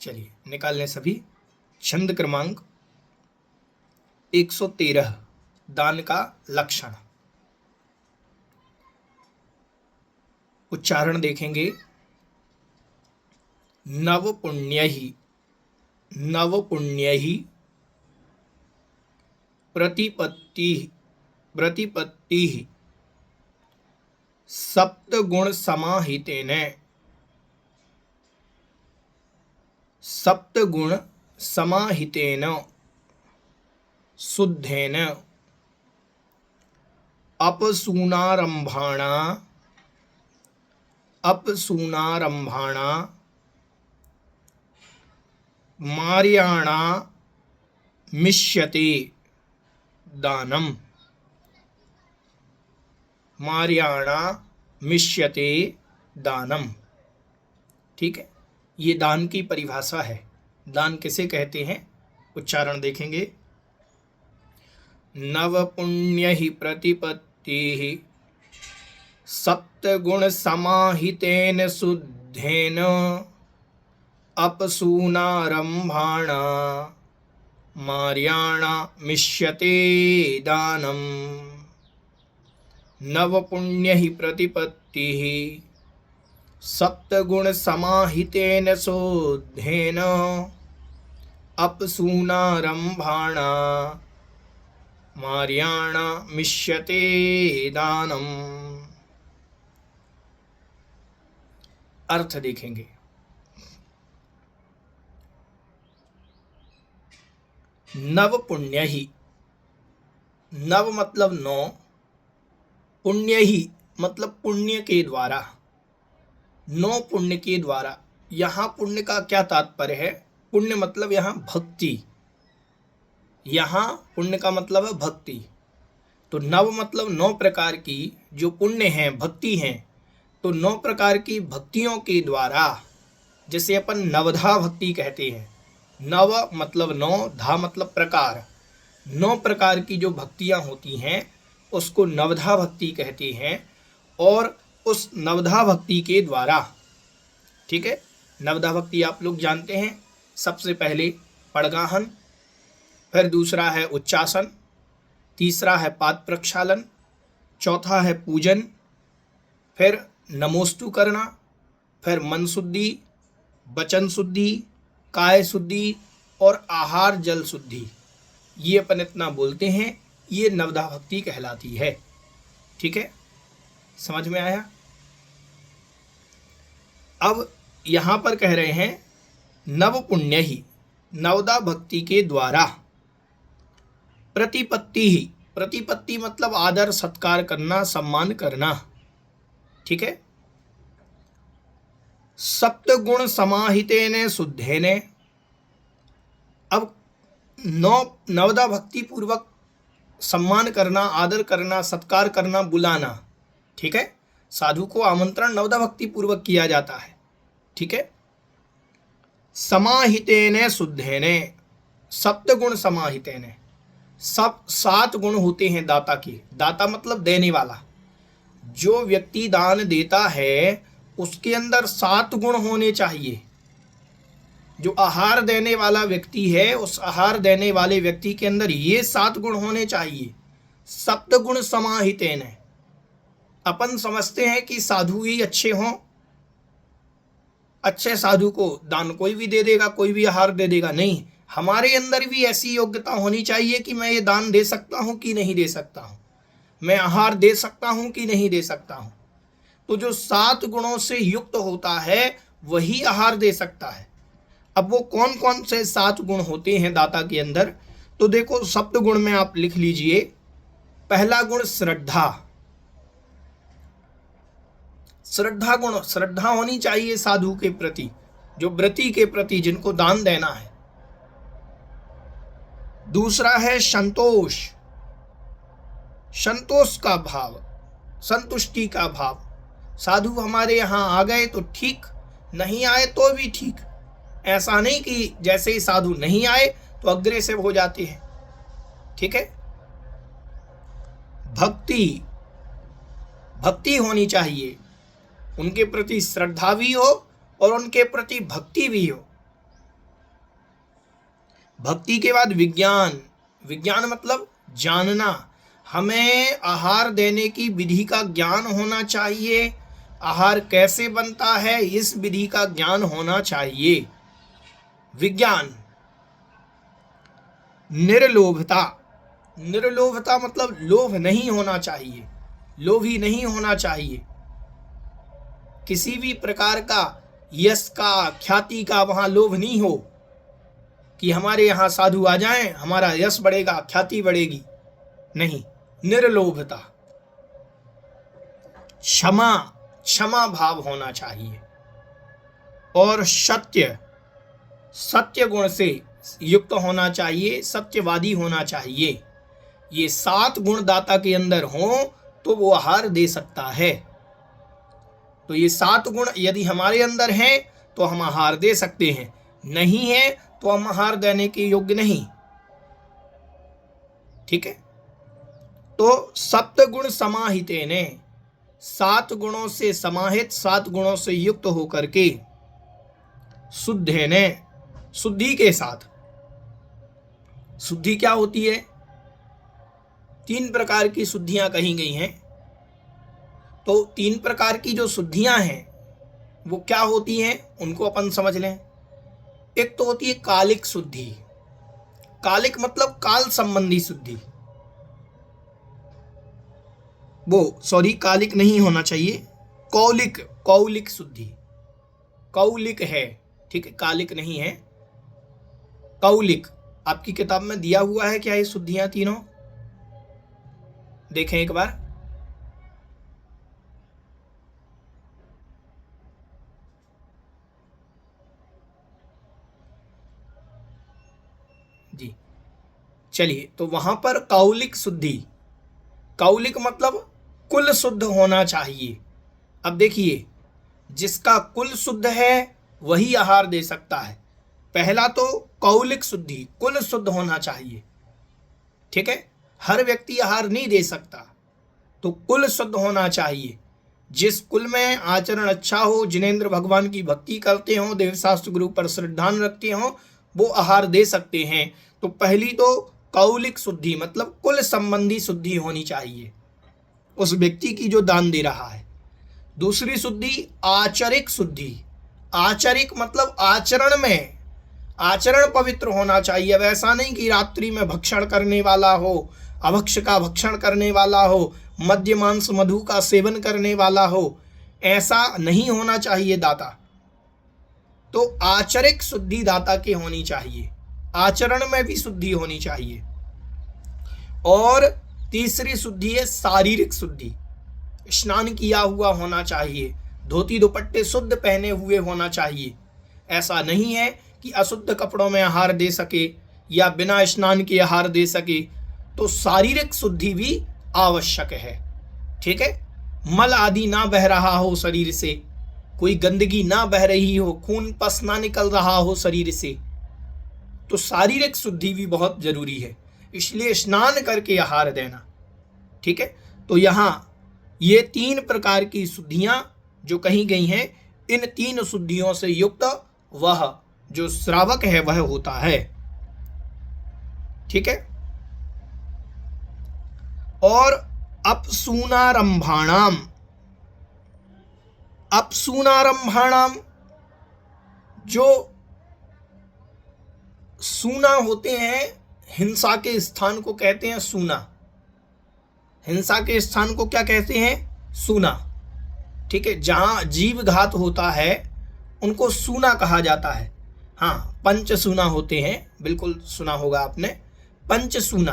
चलिए निकाल लें सभी। छंद क्रमांक 113, दान का लक्षण। उच्चारण देखेंगे। नव पुण्यहि, नव पुण्यहि प्रतिपत्ति, प्रतिपत्ति सप्तगुण समाहितेन, सप्तगुण समाहितेन शुद्धेन अपसूनारंभाणा, अपसूनारंभाणा मार्याणा मिष्यते दानम, मार्याणा मिष्यते दानम। ठीक है, ये दान की परिभाषा है। दान किसे कहते हैं? उच्चारण देखेंगे। नव पुण्य ही प्रतिपत्ति सप्तगुण समाहितेन शुद्धेन अपसूनारंभाणा मार्याणा मिष्यते दानम। नव पुण्य ही प्रतिपत्ति सप्तगुण समाहितेन शुद्धेन अपसूनारंभाणा मार्याणा मिष्यते दानम। अर्थ देखेंगे। नव पुण्य ही, नव मतलब 9, पुण्य ही मतलब पुण्य के द्वारा, 9 पुण्य के द्वारा। यहाँ पुण्य का क्या तात्पर्य है? पुण्य मतलब यहाँ भक्ति, यहाँ पुण्य का मतलब है भक्ति। तो नव मतलब 9 प्रकार की जो पुण्य हैं, भक्ति हैं, तो 9 प्रकार की भक्तियों के द्वारा, जैसे अपन नवधा भक्ति कहते हैं। नव मतलब 9, धा मतलब प्रकार, 9 प्रकार की जो भक्तियां होती हैं उसको नवधा भक्ति कहते हैं। और उस नवधा भक्ति के द्वारा, ठीक है, नवधा भक्ति आप लोग जानते हैं। सबसे पहले पड़गाहन, फिर दूसरा है उच्चासन, तीसरा है पाद प्रक्षालन, चौथा है पूजन, फिर नमोस्तु करना, फिर मन शुद्धि, वचन शुद्धि, काय शुद्धि और आहार जल शुद्धि। ये अपन इतना बोलते हैं, ये नवधा भक्ति कहलाती है। ठीक है, समझ में आया? अब यहाँ पर कह रहे हैं नव पुण्य ही, नवदा भक्ति के द्वारा, प्रतिपत्ति ही, प्रतिपत्ति मतलब आदर सत्कार करना, सम्मान करना। ठीक है, सप्तगुण समाहितेन शुद्धेन। अब नवदा भक्ति पूर्वक सम्मान करना, आदर करना, सत्कार करना, बुलाना। ठीक है, साधु को आमंत्रण नवदा भक्ति पूर्वक किया जाता है। ठीक है, समाहितेन शुद्धेन, सप्तगुण समाहितेन, सब 7 गुण होते हैं दाता के। दाता मतलब देने वाला। जो व्यक्ति दान देता है उसके अंदर 7 गुण होने चाहिए। जो आहार देने वाला व्यक्ति है, उस आहार देने वाले व्यक्ति के अंदर ये 7 गुण होने चाहिए। सप्तगुण समाहितेन। अपन समझते हैं कि साधु ही अच्छे हों, अच्छे साधु को दान कोई भी दे देगा, कोई भी आहार दे देगा। नहीं, हमारे अंदर भी ऐसी योग्यता होनी चाहिए कि मैं ये दान दे सकता हूँ कि नहीं दे सकता हूँ, मैं आहार दे सकता हूँ कि नहीं दे सकता हूँ। तो जो 7 गुणों से युक्त होता है वही आहार दे सकता है। अब वो कौन कौन से 7 गुण होते हैं दाता के अंदर? तो देखो, सप्त गुण में आप लिख लीजिए। पहला गुण श्रद्धा। श्रद्धा गुण, श्रद्धा होनी चाहिए साधु के प्रति, जो व्रती के प्रति, जिनको दान देना है। दूसरा है संतोष, संतोष का भाव, संतुष्टि का भाव। साधु हमारे यहाँ आ गए तो ठीक, नहीं आए तो भी ठीक। ऐसा नहीं कि जैसे ही साधु नहीं आए तो अग्रेसिव हो जाते हैं। ठीक है, भक्ति, भक्ति होनी चाहिए, उनके प्रति श्रद्धा भी हो और उनके प्रति भक्ति भी हो। भक्ति के बाद विज्ञान। विज्ञान मतलब जानना, हमें आहार देने की विधि का ज्ञान होना चाहिए, आहार कैसे बनता है इस विधि का ज्ञान होना चाहिए। विज्ञान। निर्लोभता। निर्लोभता मतलब लोभ नहीं होना चाहिए, लोभी नहीं होना चाहिए, किसी भी प्रकार का यश का, ख्याति का वहां लोभ नहीं हो कि हमारे यहाँ साधु आ जाएं, हमारा यश बढ़ेगा, ख्याति बढ़ेगी, नहीं, निर्लोभता। क्षमा, क्षमा भाव होना चाहिए। और सत्य, सत्य गुण से युक्त होना चाहिए, सत्यवादी होना चाहिए। ये 7 गुण दाता के अंदर हों तो वो आहार दे सकता है। तो ये 7 गुण यदि हमारे अंदर हैं तो हम आहार दे सकते हैं, नहीं है तो हम आहार देने के योग्य नहीं। ठीक है। तो सप्तगुण समाहितेने, 7 गुणों से समाहित, 7 गुणों से युक्त होकर के, शुद्धेने, शुद्धि के साथ। शुद्धि क्या होती है? 3 प्रकार की शुद्धियां कही गई हैं। तो 3 प्रकार की जो शुद्धियां हैं वो क्या होती हैं उनको अपन समझ लें। एक तो होती है कालिक शुद्धि। कालिक मतलब काल संबंधी शुद्धि, वो सॉरी कालिक नहीं होना चाहिए, कौलिक, कौलिक शुद्धि, कौलिक है, ठीक है, कालिक नहीं है, कौलिक। आपकी किताब में दिया हुआ है क्या ये शुद्धियां तीनों? देखें एक बार। जी चलिए, तो वहां पर कौलिक शुद्धि, कौलिक मतलब कुल शुद्ध होना चाहिए। अब देखिए, जिसका कुल शुद्ध है वही आहार दे सकता है। पहला तो कौलिक शुद्धि, कुल शुद्ध होना चाहिए, ठीक है, हर व्यक्ति आहार नहीं दे सकता, तो कुल शुद्ध होना चाहिए। जिस कुल में आचरण अच्छा हो, जिनेंद्र भगवान की भक्ति करते हो, देवशास्त्र गुरु पर श्रद्धा रखते हो, वो आहार दे सकते हैं। तो पहली तो कौलिक शुद्धि मतलब कुल संबंधी शुद्धि होनी चाहिए उस व्यक्ति की जो दान दे रहा है। दूसरी शुद्धि आचरिक शुद्धि। आचरिक मतलब आचरण में, आचरण पवित्र होना चाहिए। अब ऐसा नहीं कि रात्रि में भक्षण करने वाला हो, अभक्ष का भक्षण करने वाला हो, मद्य मांस मधु का सेवन करने वाला हो, ऐसा नहीं होना चाहिए दाता। तो आचरिक शुद्धि दाता की होनी चाहिए, आचरण में भी शुद्धि होनी चाहिए। और तीसरी शुद्धि है शारीरिक शुद्धि। स्नान किया हुआ होना चाहिए, धोती दुपट्टे शुद्ध पहने हुए होना चाहिए। ऐसा नहीं है कि अशुद्ध कपड़ों में आहार दे सके या बिना स्नान के आहार दे सके। तो शारीरिक शुद्धि भी आवश्यक है, ठीक है। मल आदि ना बह रहा हो शरीर से, कोई गंदगी ना बह रही हो, खून पस ना निकल रहा हो शरीर से, तो शारीरिक शुद्धि भी बहुत जरूरी है। इसलिए स्नान करके आहार देना, ठीक है। तो यहाँ ये 3 प्रकार की शुद्धियां जो कही गई हैं, इन 3 शुद्धियों से युक्त वह जो श्रावक है वह होता है, ठीक है। और अपसूनारंभाणाम, अपसूनारंभाणाम, जो सूना होते हैं, हिंसा के स्थान को कहते हैं सूना। हिंसा के स्थान को क्या कहते हैं? सूना, ठीक है। जहां जीव घात होता है उनको सूना कहा जाता है। हाँ, पंच सूना होते हैं, बिल्कुल सुना होगा आपने, पंच सूना,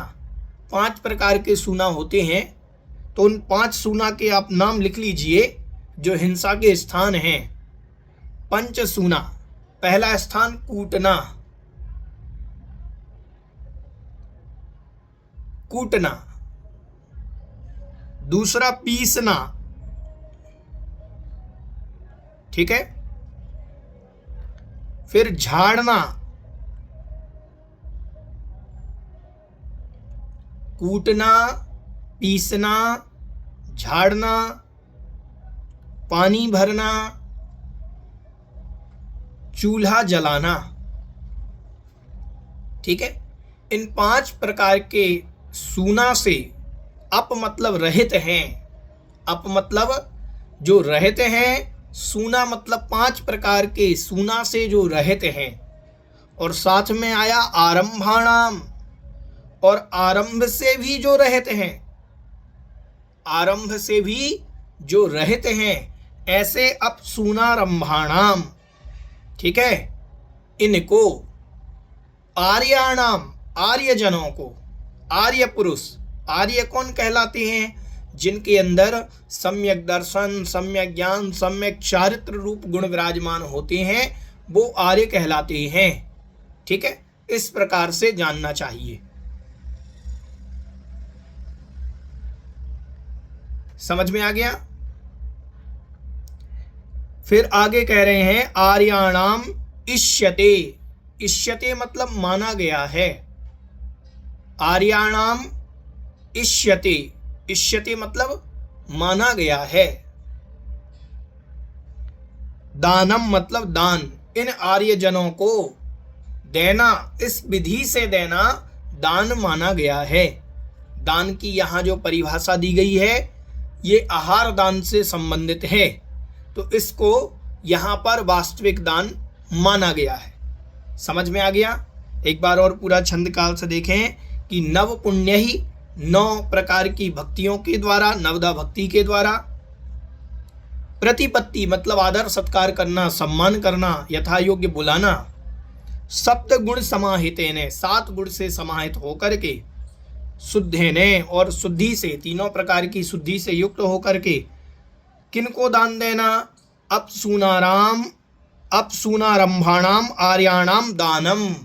5 प्रकार के सूना होते हैं। तो उन 5 सूना के आप नाम लिख लीजिए जो हिंसा के स्थान हैं। पंच सूना, पहला स्थान कूटना, कूटना। दूसरा पीसना, ठीक है। फिर झाड़ना, कूटना, पीसना, झाड़ना, पानी भरना, चूल्हा जलाना, ठीक है। इन 5 प्रकार के सूना से अप मतलब रहित हैं, अप मतलब जो रहित हैं, सूना मतलब 5 प्रकार के सूना से जो रहित हैं। और साथ में आया आरंभाणाम, और आरंभ से भी जो रहित हैं, आरंभ से भी जो रहित हैं, ऐसे अपसूनारंभाणाम, ठीक है। इनको आर्याणाम, आर्यजनों को, आर्य पुरुष, आर्य कौन कहलाते हैं? जिनके अंदर सम्यक दर्शन, सम्यक ज्ञान, सम्यक चारित्र रूप गुण विराजमान होते हैं, वो आर्य कहलाते हैं, ठीक है। इस प्रकार से जानना चाहिए। समझ में आ गया? फिर आगे कह रहे हैं आर्याणाम इष्यते, इष्यते मतलब माना गया है। आर्याणाम इष्यते, इष्यते मतलब माना गया है। दानम मतलब दान, इन आर्यजनों को देना, इस विधि से देना दान माना गया है। दान की यहाँ जो परिभाषा दी गई है ये आहार दान से संबंधित है, तो इसको यहाँ पर वास्तविक दान माना गया है। समझ में आ गया? एक बार और पूरा छंद काल से देखें कि नव पुण्य ही 9 प्रकार की भक्तियों के द्वारा, नवदा भक्ति के द्वारा, प्रतिपत्ति मतलब आदर सत्कार करना, सम्मान करना, यथा योग्य बुलाना, सप्त गुण समाहितेने 7 गुण से समाहित होकर के, शुद्धेने और शुद्धि से, तीनों प्रकार की शुद्धि से युक्त होकर के किनको दान देना? अपसूनारंभाणाम आर्याणाम दानम।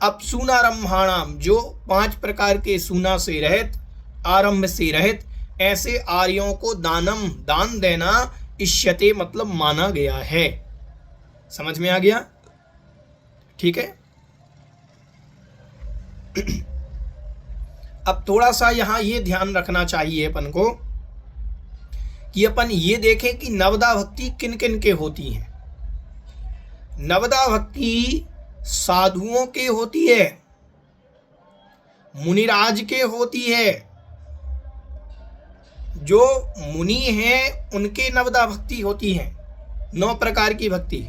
अपसूनारंभाणाम जो 5 प्रकार के सूना से रहित, आरंभ से रहित ऐसे आर्यों को दानम दान देना इष्यते मतलब माना गया है। समझ में आ गया? ठीक है। अब थोड़ा सा यहाँ ये ध्यान रखना चाहिए अपन को कि अपन ये देखें कि नवदा भक्ति किन किन के होती है। नवदा भक्ति साधुओं के होती है, मुनिराज के होती है। जो मुनि हैं उनके नवदा भक्ति होती है, 9 प्रकार की भक्ति।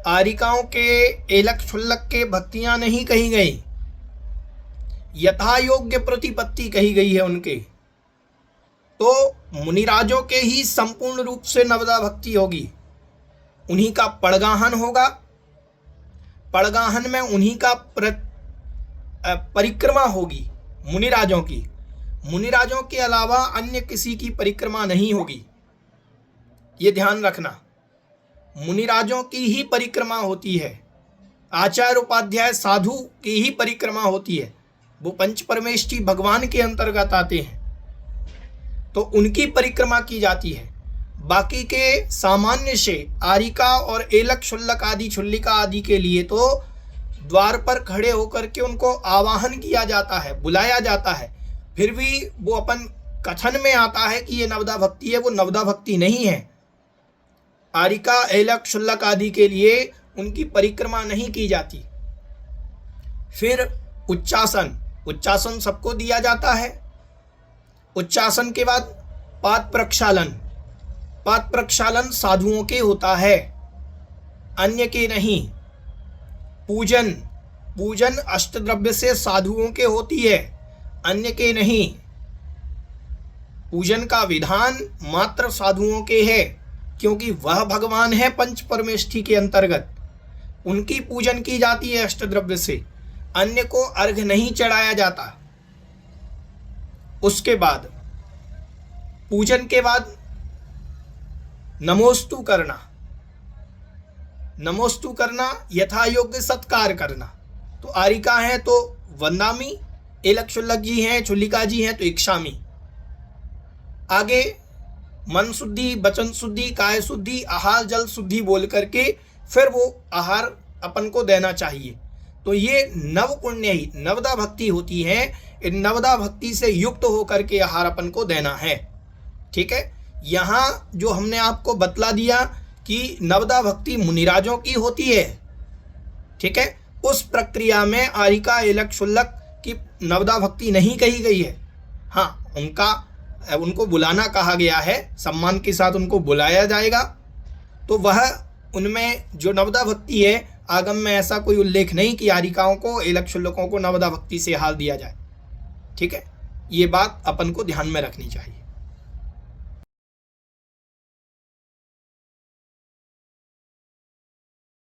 आरिकाओं के एलक क्षुल्लक के भक्तियां नहीं कही गई, यथा योग्य प्रतिपत्ति कही गई है उनके। तो मुनिराजों के ही संपूर्ण रूप से नवदा भक्ति होगी, उन्हीं का पड़गाहन होगा, पड़गाहन में उन्हीं का परिक्रमा होगी मुनिराजों की। मुनिराजों के अलावा अन्य किसी की परिक्रमा नहीं होगी, ये ध्यान रखना। मुनिराजों की ही परिक्रमा होती है, आचार्य उपाध्याय साधु की ही परिक्रमा होती है, वो पंच परमेष्ठी भगवान के अंतर्गत आते हैं, तो उनकी परिक्रमा की जाती है। बाकी के सामान्य से आरिका और एलक क्षुल्लक आदि, छुल्लिका आदि के लिए तो द्वार पर खड़े होकर के उनको आवाहन किया जाता है, बुलाया जाता है, फिर भी वो अपन कथन में आता है कि ये नवदा भक्ति है, वो नवदा भक्ति नहीं है। आरिका एलक क्षुल्लक आदि के लिए उनकी परिक्रमा नहीं की जाती। फिर उच्चासन, उच्चासन सबको दिया जाता है। उच्चासन के बाद पाद प्रक्षालन, पाद प्रक्षालन साधुओं के होता है, अन्य के नहीं। पूजन, पूजन अष्टद्रव्य से साधुओं के होती है, अन्य के नहीं। पूजन का विधान मात्र साधुओं के है, क्योंकि वह भगवान है पंच परमेष्ठी के अंतर्गत, उनकी पूजन की जाती है अष्टद्रव्य से, अन्य को अर्घ नहीं चढ़ाया जाता। उसके बाद पूजन के बाद नमोस्तु करना, नमोस्तु करना यथा योग्य सत्कार करना। तो आरिका है तो वंदामी, एलक क्षुल्लक जी हैं, छुल्लिका जी हैं तो इक्षामी। आगे मन शुद्धि, वचन शुद्धि, काय शुद्धि, आहार जल शुद्धि बोल करके फिर वो आहार अपन को देना चाहिए। तो ये नव पुण्य ही नवदा भक्ति होती है, इन नवदा भक्ति से युक्त होकर के आहार अपन को देना है। ठीक है, यहाँ जो हमने आपको बतला दिया कि नवदा भक्ति मुनिराजों की होती है, ठीक है, उस प्रक्रिया में आरिका एलक शुल्लक की नवदा भक्ति नहीं कही गई है। हाँ, उनको बुलाना कहा गया है, सम्मान के साथ उनको बुलाया जाएगा। तो वह उनमें जो नवदा भक्ति है, आगम में ऐसा कोई उल्लेख नहीं कि आरिकाओं को, एलक शुल्लकों को नवदा भक्ति से हाल दिया जाए। ठीक है, ये बात अपन को ध्यान में रखनी चाहिए।